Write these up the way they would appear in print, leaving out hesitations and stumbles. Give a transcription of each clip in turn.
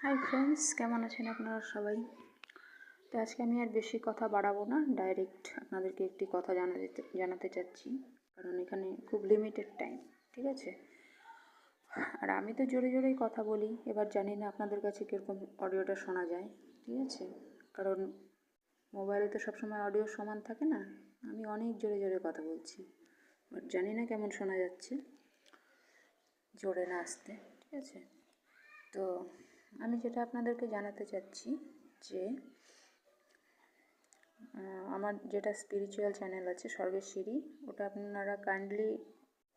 Hi friends, কেমন আছেন আপনারা সবাই? তো আজকে আমি আর বেশি কথা বাড়াবো না, ডাইরেক্ট আপনাদেরকে একটি কথা জানাতে চাচ্ছি, কারণ এখানে খুব লিমিটেড টাইম, ঠিক আছে? আর আমি তো জোরে জোরেই কথা বলি, এবার জানি না আপনাদের কাছে কীরকম অডিওটা শোনা যায়, ঠিক আছে? কারণ মোবাইলে তো সবসময় অডিও সমান থাকে না, আমি অনেক জোরে জোরে কথা বলছি, বাট জানি না কেমন শোনা যাচ্ছে, জোরে না আসতে, ঠিক আছে? তো আমি যেটা আপনাদেরকে জানাতে চাচ্ছি যে আমার যেটা স্পিরিচুয়াল চ্যানেল আছে স্বর্গের সিঁড়ি, ওটা আপনারা কাইন্ডলি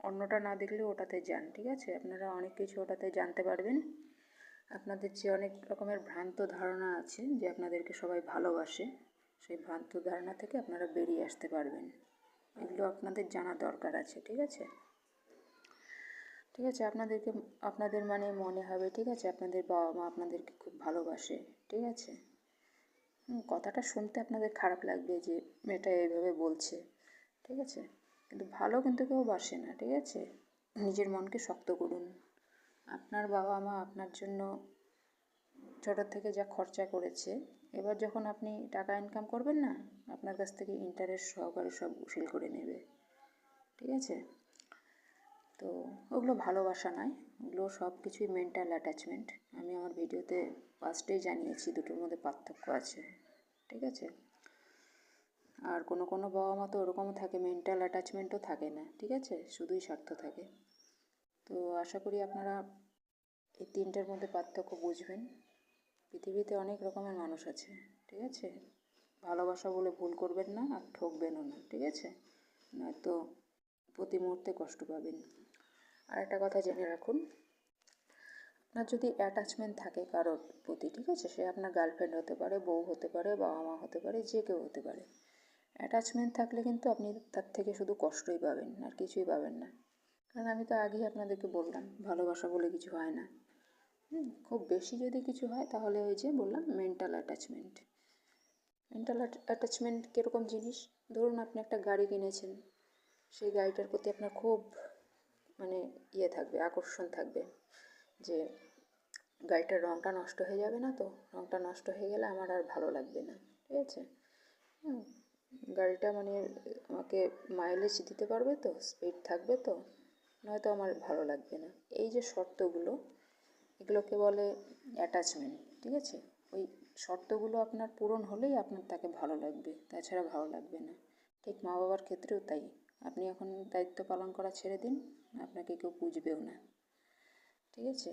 অন্যটা না দেখলে ওটাতে যান, ঠিক আছে? আপনারা অনেক কিছু ওটাতে জানতে পারবেন। আপনাদের যে অনেক রকমের ভ্রান্ত ধারণা আছে যে আপনাদেরকে সবাই ভালোবাসে, সেই ভ্রান্ত ধারণা থেকে আপনারা বেরিয়ে আসতে পারবেন। এগুলো আপনাদের জানা দরকার আছে, ঠিক আছে? ঠিক আছে, আপনাদের মনে হবে, ঠিক আছে, আপনাদের বাবা মা আপনাদেরকে খুব ভালোবাসে, ঠিক আছে? কথাটা শুনতে আপনাদের খারাপ লাগবে যে মেয়েটা এইভাবে বলছে, ঠিক আছে? কিন্তু ভালো কিন্তু কেউ বাসে না, ঠিক আছে? নিজের মনকে শক্ত করুন। আপনার বাবা মা আপনার জন্য ছোটোর থেকে যা খরচা করেছে, এবার যখন আপনি টাকা ইনকাম করবেন না, আপনার কাছ থেকে ইন্টারেস্ট সহকারে সব উসুল করে নেবে, ঠিক আছে? তো ওগুলো ভালোবাসা নয়, ওগুলো সব কিছুই মেন্টাল অ্যাটাচমেন্ট। আমি আমার ভিডিওতে ফার্স্টেই জানিয়েছি দুটোর মধ্যে পার্থক্য আছে, ঠিক আছে? আর কোনো কোনো বাবা মা তো ওরকমও থাকে, মেন্টাল অ্যাটাচমেন্টও থাকে না, ঠিক আছে, শুধুই স্বার্থ থাকে। তো আশা করি আপনারা এই তিনটের মধ্যে পার্থক্য বুঝবেন। পৃথিবীতে অনেক রকমের মানুষ আছে, ঠিক আছে? ভালোবাসা বলে ভুল করবেন না, আর ঠকবেনও না, ঠিক আছে? নয়তো প্রতি মুহূর্তে কষ্ট পাবেন। আর একটা কথা জেনে রাখুন, আপনার যদি অ্যাটাচমেন্ট থাকে কারোর প্রতি, ঠিক আছে, সে আপনার গার্লফ্রেন্ড হতে পারে, বউ হতে পারে, বাবা মা হতে পারে, যে কেউ হতে পারে, অ্যাটাচমেন্ট থাকলে কিন্তু আপনি তার থেকে শুধু কষ্টই পাবেন, আর কিছুই পাবেন না। কারণ আমি তো আগেই আপনাদেরকে বললাম, ভালোবাসা বলে কিছু হয় না। খুব বেশি যদি কিছু হয় তাহলে ওই যে বললাম মেন্টাল অ্যাটাচমেন্ট। মেন্টাল অ্যাটাচমেন্ট কীরকম জিনিস? ধরুন আপনি একটা গাড়ি কিনেছেন, সেই গাড়িটার প্রতি আপনার খুব থাকবে, আকর্ষণ থাকবে যে গাড়িটার রঙটা নষ্ট হয়ে যাবে না তো, রঙটা নষ্ট হয়ে গেলে আমার আর ভালো লাগবে না, ঠিক আছে? গাড়িটা আমাকে মাইলেজ দিতে পারবে তো, স্পিড থাকবে তো, নয়তো আমার ভালো লাগবে না। এই যে শর্তগুলো, এগুলোকে বলে অ্যাটাচমেন্ট, ঠিক আছে? ওই শর্তগুলো আপনার পূরণ হলেই আপনার তাকে ভালো লাগবে, তাছাড়া ভালো লাগবে না। ঠিক মা বাবার ক্ষেত্রেও তাই। আপনি এখন দায়িত্ব পালন করা ছেড়ে দিন, আপনাকে কেউ বুঝবেও না, ঠিক আছে?